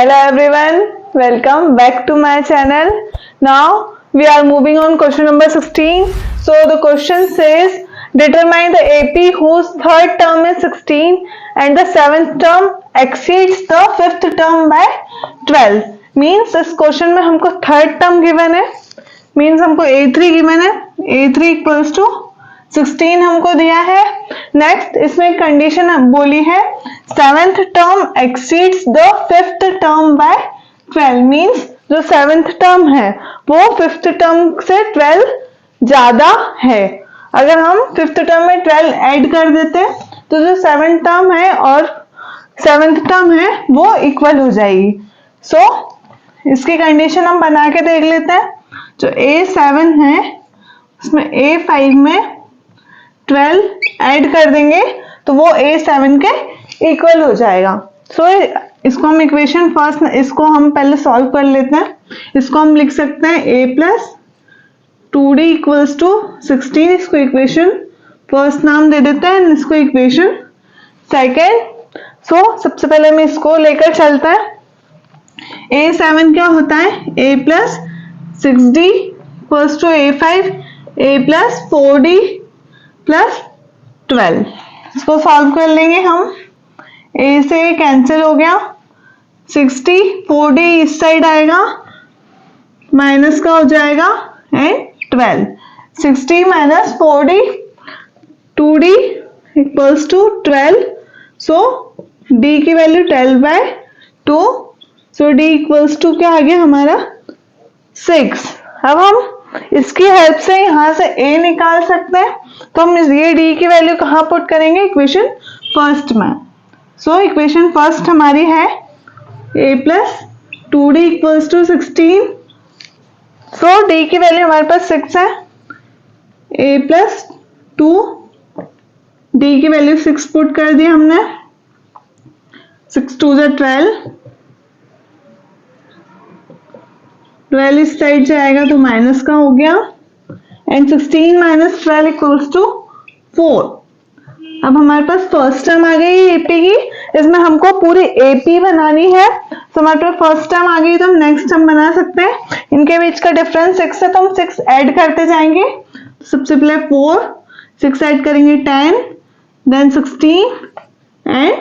Hello everyone, welcome back to my channel. Now we are moving on question number 16. So the question says determine the AP whose third term is 16 and the seventh term exceeds the fifth term by 12. Means इस question में हमको third term given है, means हमको A3 given है, A3 equals to 16 हमको दिया है. Next इसमें कंडीशन बोली है seventh term exceeds the fifth term by 12. Means जो सेवेंथ टर्म है वो फिफ्थ टर्म से 12 ज्यादा है. अगर हम फिफ्थ टर्म में 12 ऐड कर देते तो जो सेवेंथ टर्म है और सेवेंथ टर्म है वो इक्वल हो जाएगी. सो इसकी कंडीशन हम बना के देख लेते हैं. जो A7 है उसमें A5 में 12 ऐड कर देंगे तो वो A7 के इक्वल हो जाएगा. सो इसको हम इक्वेशन फर्स्ट, इसको हम पहले सॉल्व कर लेते हैं. इसको हम लिख सकते हैं A plus 2D equals to 16. इसको इक्वेशन फर्स्ट नाम दे देते हैं, इसको इक्वेशन सेकेंड. सो सबसे पहले हम इसको लेकर चलते हैं. A7 क्या होता है? A plus 6D equals to A5, A plus 4D plus 12. इसको सॉल्व कर लेंगे हम. A से कैंसिल हो गया, 60 4D इस साइड आएगा, माइनस का हो जाएगा and 12. 60 minus 4D 2D equals to 12. So D की value 12 by 2. So D equals to क्या आ गया हमारा 6. अब हम इसकी हेल्प से यहाँ से A निकाल सकते हैं. तो हम ये D की वैल्यू कहाँ पुट करेंगे? इक्वेशन फर्स्ट में. सो इक्वेशन फर्स्ट हमारी है A plus 2D equals to 16. So D की वैल्यू हमारे पास 6 है. A प्लस 2, D की वैल्यू 6 पुट कर दी हमने. 6 2 जा 12, 12 इस साइड जाएगा तो माइनस का हो गया एंड 16 माइनस 12 इक्वल्स टू 4. अब हमारे पास फर्स्ट टर्म आ गई एपी की. इसमें हमको पूरी एपी बनानी है. तो हमारे पास फर्स्ट टर्म आ गई तो हम नेक्स्ट टर्म बना सकते हैं. इनके बीच का डिफरेंस 6 है तो हम 6 ऐड करते जाएंगे. तो सबसे पहले 4, 6 ऐड करेंगे 10, देन 16 एंड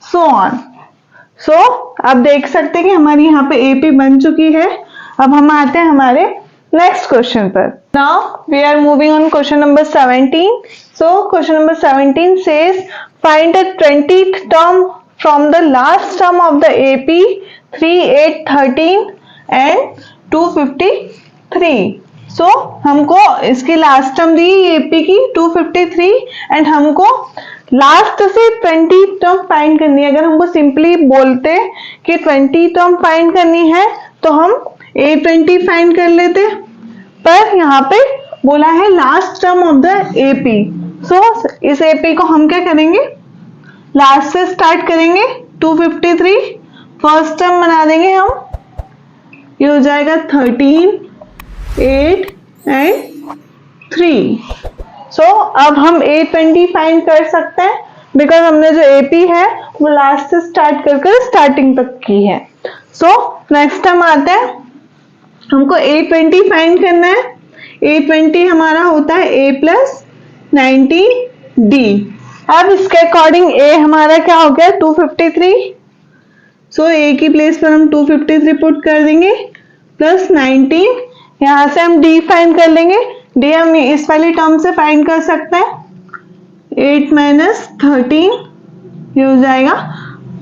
सो ऑन. सो आप देख सकते हैं कि हमारी यहाँ पे एपी बन चुकी है. अब हम आते हैं हमारे नेक्स्ट क्वेश्चन पर. Now we are moving on question number 17. So question number 17 says find the 20th term from the last term of the AP 3, 8, 13 and 253. सो हमको इसकी लास्ट टर्म दी एपी की 253 एंड हमको लास्ट से 20 टर्म फाइंड करनी है. अगर हमको सिंपली बोलते कि 20 टर्म फाइंड करनी है तो हम A20 फाइंड कर लेते, पर यहाँ पे बोला है last term of the AP. So इस एपी को हम क्या करेंगे? लास्ट से स्टार्ट करेंगे. 253 फर्स्ट टर्म बना देंगे हम. ये हो जाएगा 13, 8 एंड 3. सो अब हम A20 फाइंड कर सकते हैं बिकॉज हमने जो एपी है वो लास्ट से स्टार्ट कर स्टार्टिंग तक की है. सो नेक्स्ट हम आते हैं, हमको A20 फाइंड करना है. A20 हमारा होता है A प्लस 19D. अब इसके अकॉर्डिंग A हमारा क्या हो गया? 253. सो A की प्लेस पर हम 253 पुट कर देंगे प्लस 19. यहाँ से हम D फाइंड कर लेंगे. D हम इस वाली टर्म से फाइंड कर सकते हैं. 8 माइनस 13 ये हो जाएगा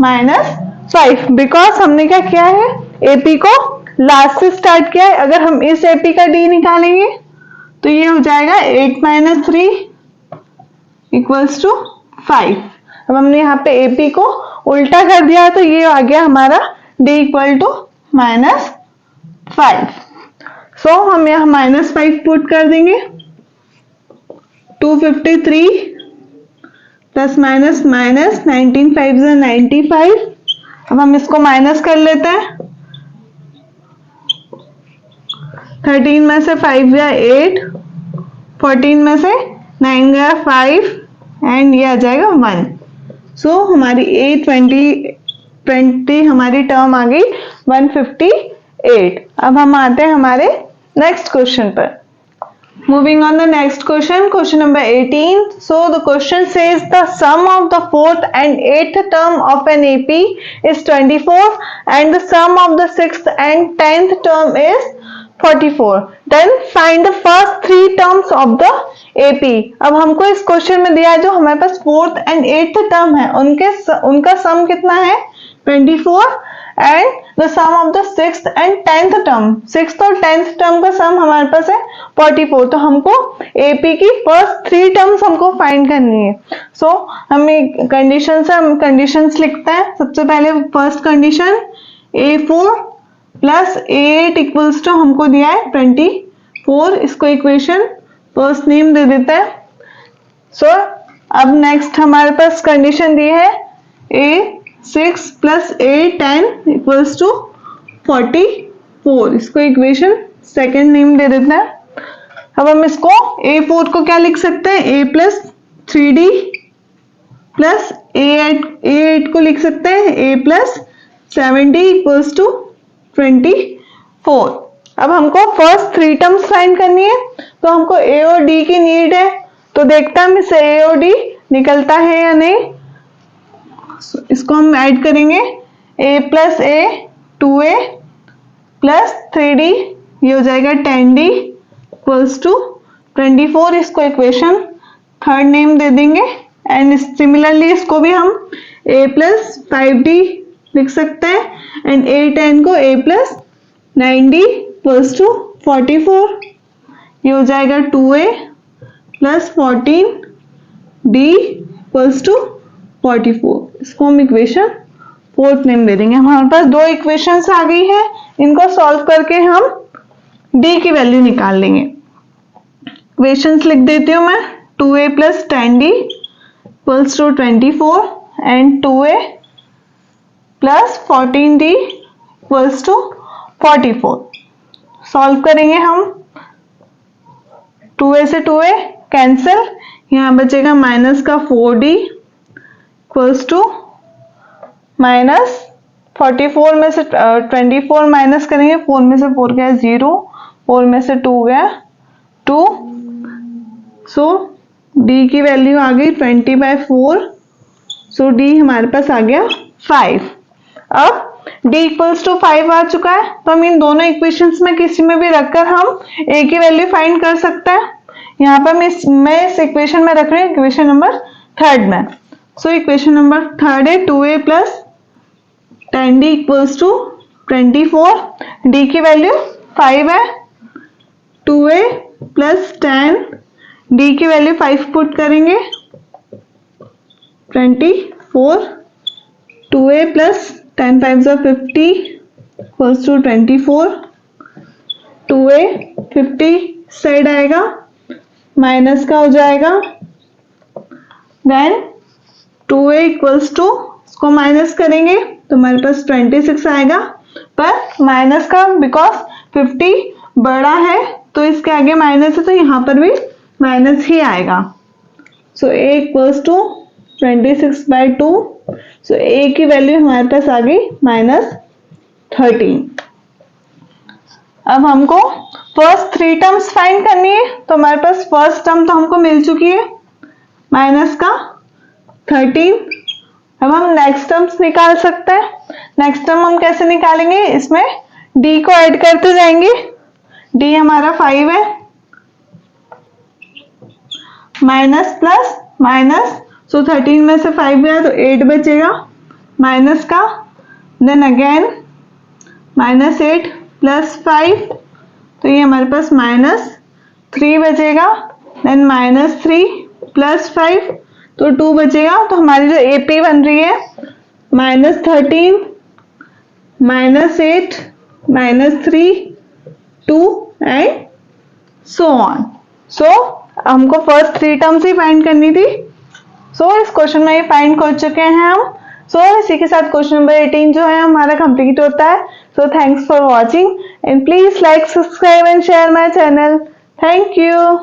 -5. बिकॉज हमने क्या किया है? एपी को लास्ट से स्टार्ट किया है. अगर हम इस एपी का D निकालेंगे तो ये हो जाएगा 8 माइनस 3 इक्वल्स टू 5. अब हमने यहाँ पे एपी को उल्टा कर दिया तो ये आ गया हमारा D इक्वल टू -5. सो हम यहाँ -5 पुट कर देंगे. 253 प्लस माइनस माइनस 19 5 95. अब हम इसको माइनस कर लेते हैं. 13 में से 5 गया 8, 14 में से 9 गया 5 एंड ये आ जाएगा 1. सो हमारी A20 20 हमारी टर्म आ गई 158। अब हम आते हैं हमारे नेक्स्ट क्वेश्चन पर। Moving on the next question, question number 18. So the question says the sum of the fourth and eighth term of an AP is 24 and the sum of the sixth and 10th term is 44. Then find the first three terms of the AP. अब हमको इस question में दिया है जो हमारे पास fourth and eighth term है उनका सम कितना है 24 and the sum of the sixth and tenth term, sixth और टेंथ टर्म का सम हमारे पास है 44। तो हमको एपी की फर्स्ट थ्री टर्म्स हमको फाइंड करनी है। सो हमें कंडीशन से हम कंडीशंस लिखते हैं। सबसे पहले first condition A4 plus A8 equals to हमको दिया है 24, इसको इक्वेशन फर्स्ट नेम दे देते हैं। सो अब नेक्स्ट हमारे पास कंडीशन दी है A6 plus A10 equals to 44, इसको इक्वेशन सेकेंड नेम दे देते हैं। अब हम इसको A4 को क्या लिख सकते हैं A plus 3D plus A8 को लिख सकते हैं A plus 7D equals to 24। अब हमको फर्स्ट थ्री टर्म्स फाइंड करनी है तो हमको A और D की नीड है, तो देखते हैं इससे A और D निकलता है या नहीं। इसको हम ऐड करेंगे A plus A 2A plus 3D, ये हो जाएगा 10D इक्वल्स टू 24, इसको इक्वेशन थर्ड नेम दे देंगे। एंड सिमिलरली इसको भी हम A प्लस 5D लिख सकते हैं एंड A10 को A plus 9D equals to 44, ये हो जाएगा 2A plus 14D equals to 44, इसको हम इक्वेशन फोर्थ नेम दे देंगे। हमारे पास दो इक्वेशंस आ गई है, इनको सॉल्व करके हम D की वैल्यू निकाल लेंगे। इक्वेशंस लिख देती हूँ मैं 2A plus 10D equals to 24 and 2A plus 14D equals to 44। Solve करेंगे हम 2A से 2A कैंसिल, यहाँ बचेगा माइनस का 4D इक्वल्स टू माइनस 44 में से 24 माइनस करेंगे, 4 में से 4 गया 0, 4 में से 2 गया 2। सो D की वैल्यू आ गई 20/4, सो D हमारे पास आ गया 5। अब D इक्वल्स टू 5 आ चुका है तो हम इन दोनों इक्वेशंस में किसी में भी रखकर हम A की वैल्यू फाइंड कर सकते हैं। यहाँ पर मैं इस इक्वेशन में रख रही हूँ इक्वेशन नंबर थर्ड में। सो इक्वेशन नंबर थर्ड है 2A plus 10D equals to 24, D की वैल्यू 5 है, 2A प्लस 10 D की वैल्यू 5 पुट करेंगे 24, 2A plus 10 5 50 equals to 24, 2A 50 side आएगा माइनस का हो जाएगा, देन 2A इक्वल्स टू, इसको माइनस करेंगे तो हमारे पास 26 आएगा, पर माइनस का बिकॉज 50 बड़ा है तो इसके आगे माइनस है तो यहाँ पर भी माइनस ही आएगा। So A equals to 26/2, so A की वैल्यू हमारे पास आ गई -13। अब हमको फर्स्ट थ्री टर्म्स फाइंड करनी है तो हमारे पास फर्स्ट टर्म तो हमको मिल चुकी है माइनस का 13। अब हम नेक्स्ट टर्म्स निकाल सकते हैं। नेक्स्ट टर्म हम कैसे निकालेंगे, इसमें D को ऐड करते जाएंगे, D हमारा 5 है, माइनस प्लस माइनस, सो 13 में से 5 गया तो 8 बचेगा माइनस का, देन अगेन -8 प्लस 5, तो ये हमारे पास -3 बचेगा, देन -3 प्लस 5 तो 2 बचेगा। तो हमारी जो AP बन रही है -13 -8 -3 2 एंड सो ऑन। सो हमको फर्स्ट थ्री टर्म्स ही फाइंड करनी थी। सो इस क्वेश्चन में ये फाइंड कर चुके हैं हम। सो इसी के साथ क्वेश्चन नंबर 18 जो है हमारा कंप्लीट होता है। So thanks for watching and please like subscribe and share my channel. Thank you.